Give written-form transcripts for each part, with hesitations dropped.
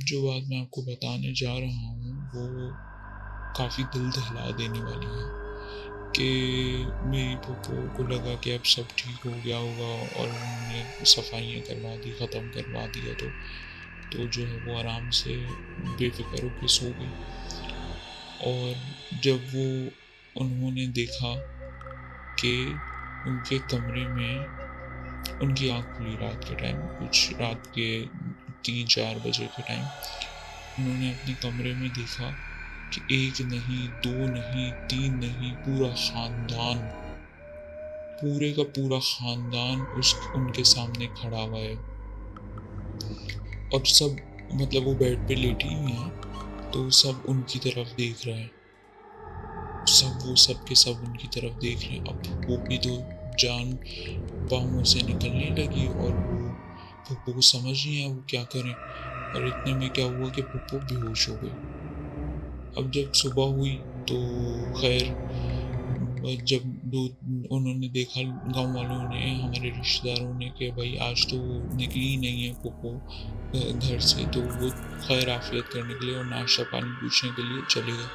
जो बात मैं आपको बताने जा रहा हूँ वो काफ़ी दिल दहला देने वाली है कि मेरी फूफो को लगा कि अब सब ठीक हो गया होगा और उन्होंने सफाइयाँ करवा दी, ख़त्म करवा दिया तो जो है वो आराम से बेफ़िक्र होके सो गई। और जब वो उन्होंने देखा कि उनके कमरे में उनकी आँख खुली रात के टाइम, कुछ रात के 3-4 बजे के टाइम, उन्होंने अपने कमरे में देखा कि 1 नहीं, 2 नहीं, 3 नहीं, पूरा ख़ानदान, पूरे का पूरा ख़ानदान उस उनके सामने खड़ा हुआ है। और सब मतलब वो बेड पे लेटी हुई हैं, तो सब उनकी तरफ देख रहे हैं। सब के सब उनकी तरफ देख रहे हैं। अब वो भी तो जान पाँवों से निकलने लगी और वो फूफो को समझ नहीं आया वो क्या करें। और इतने में क्या हुआ कि फूफो बेहोश हो गई। अब जब सुबह हुई तो खैर जब दो उन्होंने देखा, गाँव वालों ने, हमारे रिश्तेदारों ने, कि भाई आज तो वो निकली ही नहीं है फूफो घर से, तो वो खैर आफियत करने के लिए और नाश्ता पानी पूछने के लिए चले गए।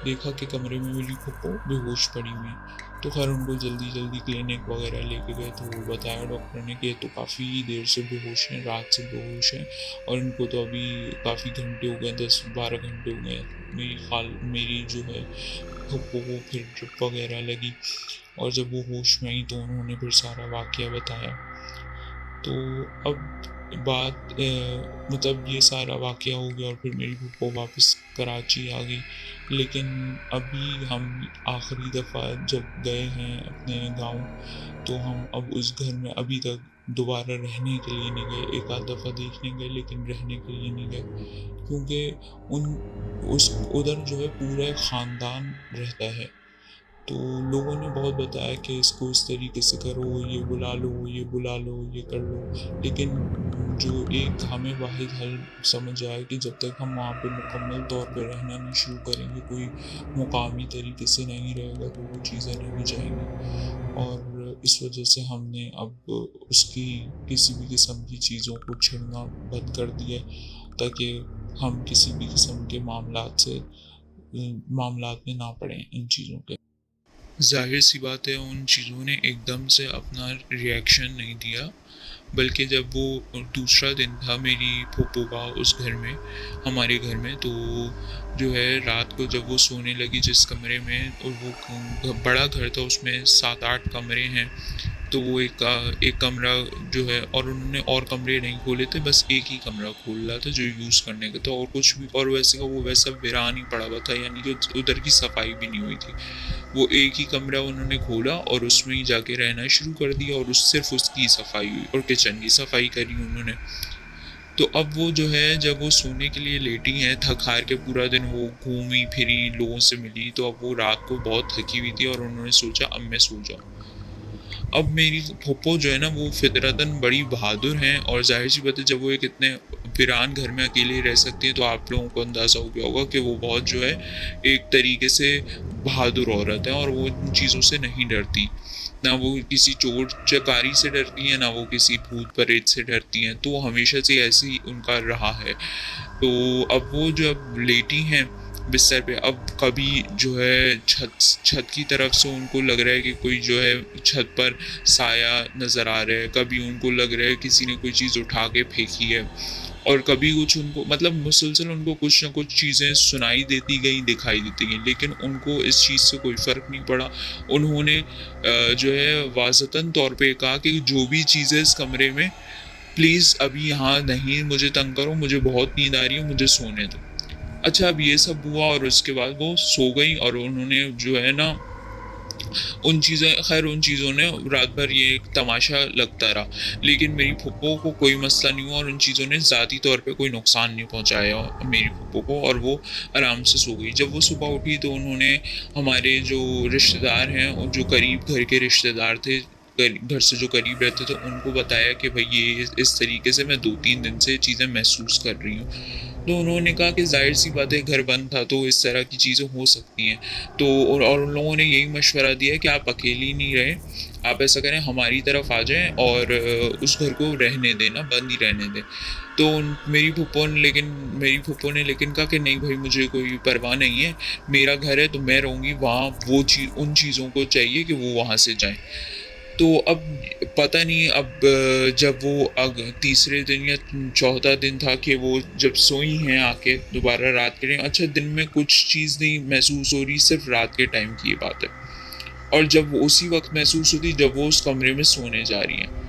देखा कि कमरे में मेरी फूफो बेहोश पड़ी हुई है, तो खैर उनको जल्दी जल्दी क्लिनिक वगैरह लेके गए, तो वो बताया डॉक्टर ने कि ये तो काफ़ी देर से बेहोश हैं, रात से बेहोश हैं और इनको तो अभी काफ़ी घंटे हो गए, 10-12 घंटे हो गए। मेरी जो है फूफो को फिर ड्रिप वगैरह लगी और जब वो होश में आई तो उन्होंने फिर सारा वाक़या बताया। तो अब बात मतलब ये सारा वाक़या हो गया और फिर मेरी फूफो वापस कराची आ गई। लेकिन अभी हम आखिरी दफ़ा जब गए हैं अपने गाँव, तो हम अब उस घर में अभी तक दोबारा रहने के लिए नहीं गए। एक आध दफ़ा देखने गए लेकिन रहने के लिए नहीं गए, क्योंकि उन उस उधर जो है पूरा ख़ानदान रहता है। तो लोगों ने बहुत बताया कि इसको इस तरीके से करो, ये बुला लो, ये बुला लो, ये कर लो। लेकिन जो एक हमें वाहिद हल समझ आया कि जब तक हम वहाँ पे मुकम्मल तौर पे रहना नहीं शुरू करेंगे, कोई मुकामी तरीके से नहीं रहेगा, तो वो चीज़ें नहीं जाएँगी। और इस वजह से हमने अब उसकी किसी भी किस्म की चीज़ों को छेड़ना बंद कर दिया है, ताकि हम किसी भी किस्म के मामलात में ना पड़ें इन चीज़ों के। ज़ाहिर-सी बात है उन चीज़ों ने एकदम से अपना रिएक्शन नहीं दिया, बल्कि जब वो दूसरा दिन था मेरी फूफो का उस घर में, हमारे घर में, तो जो है रात को जब वो सोने लगी जिस कमरे में, और वो बड़ा घर था, उसमें 7-8 कमरे हैं, तो वो एक कमरा जो है, और उन्होंने और कमरे नहीं खोले थे, बस एक ही कमरा खोला था जो यूज़ करने का था, और कुछ भी, और वैसे का वो वैसा वीरान ही पड़ा हुआ था, यानी कि उधर की सफाई भी नहीं हुई थी। वो एक ही कमरा उन्होंने खोला और उसमें ही जाके रहना शुरू कर दिया, और सिर्फ उसकी सफाई हुई और किचन की सफाई करी उन्होंने। तो अब वो जो है, जब वो सोने के लिए लेटी हैं, थक हार के पूरा दिन वो घूमी फिरी, लोगों से मिली, तो अब वो रात को बहुत थकी हुई थी और उन्होंने सोचा अब मैं सो जाऊँ। अब मेरी फूफो जो है ना, वो फितरतन बड़ी बहादुर हैं, और ज़ाहिर सी बात है जब वो एक इतने वीरान घर में अकेले रह सकती हैं, तो आप लोगों को अंदाज़ा हो गया होगा कि वो बहुत जो है एक तरीके से बहादुर औरत है, और वो इन चीज़ों से नहीं डरती। ना वो किसी चोर चकारी से डरती हैं, ना वो किसी भूत प्रेत से डरती हैं, तो हमेशा से ऐसे ही उनका रहा है। तो अब वो जब लेटी हैं बिस्तर पे, अब कभी जो है छत छत की तरफ से उनको लग रहा है कि कोई जो है छत पर साया नज़र आ रहा है, कभी उनको लग रहा है किसी ने कोई चीज़ उठा के फेंकी है, और कभी कुछ उनको, मतलब मुसलसल उनको कुछ ना कुछ चीज़ें सुनाई देती गई, दिखाई देती गई, लेकिन उनको इस चीज़ से कोई फ़र्क नहीं पड़ा। उन्होंने जो है वाज़तन तौर पे कहा कि जो भी चीज़ें इस कमरे में, प्लीज़ अभी यहाँ नहीं मुझे तंग करो, मुझे बहुत नींद आ रही है, मुझे सोने दो। अच्छा, अब ये सब हुआ और उसके बाद वो सो गई, और उन्होंने जो है ना, उन चीज़ों ने रात भर ये एक तमाशा लगता रहा, लेकिन मेरी फूफो को कोई मसला नहीं हुआ, और उन चीज़ों ने ज़ाती तौर पे कोई नुकसान नहीं पहुँचाया मेरी फूफो को, और वो आराम से सो गई। जब वो सुबह उठी तो उन्होंने हमारे जो रिश्तेदार हैं और जो करीब घर के रिश्तेदार थे, घर से जो करीब रहते थे, उनको बताया कि भाई ये इस तरीके से मैं 2-3 दिन से चीज़ें महसूस कर रही हूँ। तो उन्होंने कहा कि ज़ाहिर-सी बात है घर बंद था तो इस तरह की चीज़ें हो सकती हैं। तो और उन लोगों ने यही मशवरा दिया कि आप अकेली नहीं रहें, आप ऐसा करें हमारी तरफ आ जाएँ और उस घर को रहने दें ना, बंद ही रहने दें। तो मेरी फूफो ने लेकिन कहा कि नहीं भाई, मुझे कोई परवाह नहीं है, मेरा घर है तो मैं रहूँगी वहाँ, वो चीज़ उन चीज़ों को चाहिए कि वो वहाँ से जाएँ। तो अब पता नहीं, अब जब वो तीसरे दिन या चौथा दिन था कि वो जब सोई हैं आके दोबारा रात के टाइम, अच्छा दिन में कुछ चीज़ नहीं महसूस हो रही, सिर्फ रात के टाइम की ये बात है। और जब वो उसी वक्त महसूस होती जब वो उस कमरे में सोने जा रही हैं।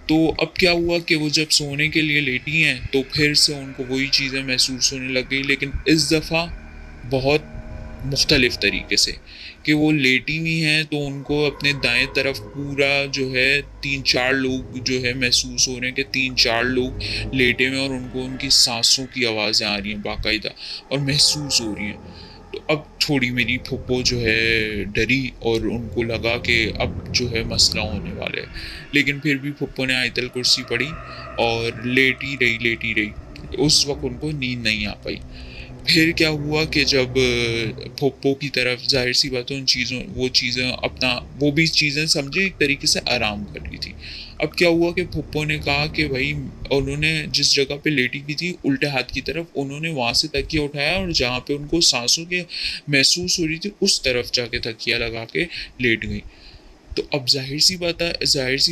तो अब क्या हुआ कि वो जब सोने के लिए लेटी हैं तो फिर से उनको वही चीज़ें महसूस होने लग गई, लेकिन इस दफ़ा बहुत मुख्तलिफ तरीके से, कि वो लेटी हुई हैं तो उनको अपने दाएं तरफ पूरा जो है 3-4 लोग जो है महसूस हो रहे हैं कि 3-4 लोग लेटे हुए हैं और उनको उनकी सांसों की आवाज़ें आ रही हैं बाकायदा और महसूस हो रही हैं। तो अब थोड़ी मेरी फूफो जो है डरी और उनको लगा कि अब जो है मसला होने वाला है, लेकिन फिर भी फूफो ने आयतल कुर्सी पढ़ी और लेटी रही। उस वक्त उनको नींद नहीं आ पाई। फिर क्या हुआ कि जब फूफो की तरफ ज़ाहिर-सी बात है उन चीज़ों वो चीज़ें अपना वो भी चीज़ें समझे एक तरीके से आराम कर रही थी। अब क्या हुआ कि फूफो ने कहा कि भई, उन्होंने जिस जगह पे लेटी हुई थी उल्टे हाथ की तरफ, उन्होंने वहाँ से तकिया उठाया और जहाँ पे उनको साँसों के महसूस हो रही थी उस तरफ जाके तकिया लगा के लेट गईं। तो अब ज़ाहिर-सी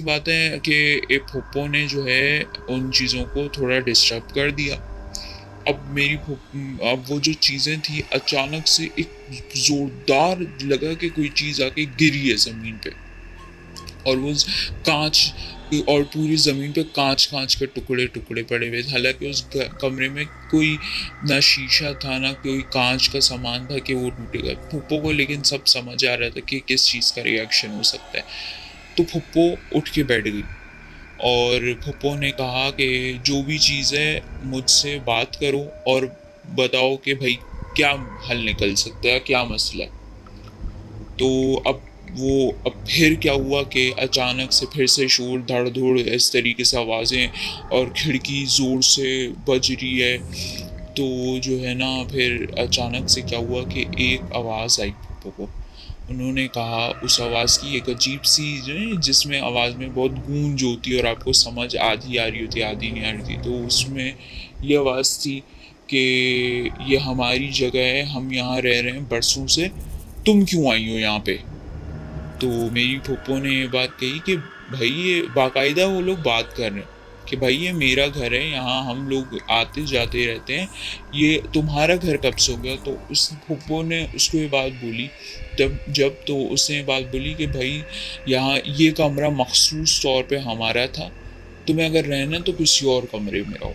बात है कि फूफो ने जो है उन चीज़ों को थोड़ा डिस्टर्ब कर दिया। अब वो जो चीज़ें थी अचानक से एक ज़ोरदार लगा कि कोई चीज़ आके गिरी है ज़मीन पे, और वो कांच, और पूरी ज़मीन पे कांच-कांच के टुकड़े-टुकड़े पड़े हुए थे। हालाँकि उस कमरे में कोई ना शीशा था, ना कोई कांच का सामान था कि वो टूटेगा। फूफो को लेकिन सब समझ आ रहा था कि किस चीज़ का रिएक्शन हो सकता है। तो फूफो उठ के बैठ गई और फूफो ने कहा कि जो भी चीज़ है मुझसे बात करो और बताओ कि भाई क्या हल निकल सकता है, क्या मसला है। तो अब फिर क्या हुआ कि अचानक से फिर से शोर धड़-धुड़ इस तरीके से आवाज़ें और खिड़की ज़ोर से बज रही है। तो जो है ना फिर अचानक से क्या हुआ कि एक आवाज़ आई फूफो को। उन्होंने कहा, उस आवाज़ की एक अजीब-सी जो है जिसमें आवाज़ में बहुत गूंज होती है और आपको समझ आधी आ रही होती है, आधी नहीं आ रही थी। तो उसमें ये आवाज़ थी कि ये हमारी जगह है, हम यहाँ रह रहे हैं बरसों से, तुम क्यों आई हो यहाँ पे? तो मेरी फूफो ने ये बात कही कि भाई, ये बाकायदा वो लोग बात कर रहे हैं कि भाई ये मेरा घर है, यहाँ हम लोग आते जाते रहते हैं, ये तुम्हारा घर कब से हो गया? तो उस फूफो ने उसको ये बात बोली, तब जब तो उसने ये बात बोली कि भाई, यहाँ ये कमरा मखसूस तौर पे हमारा था, तुम्हें अगर रहना है तो किसी और कमरे में रहो।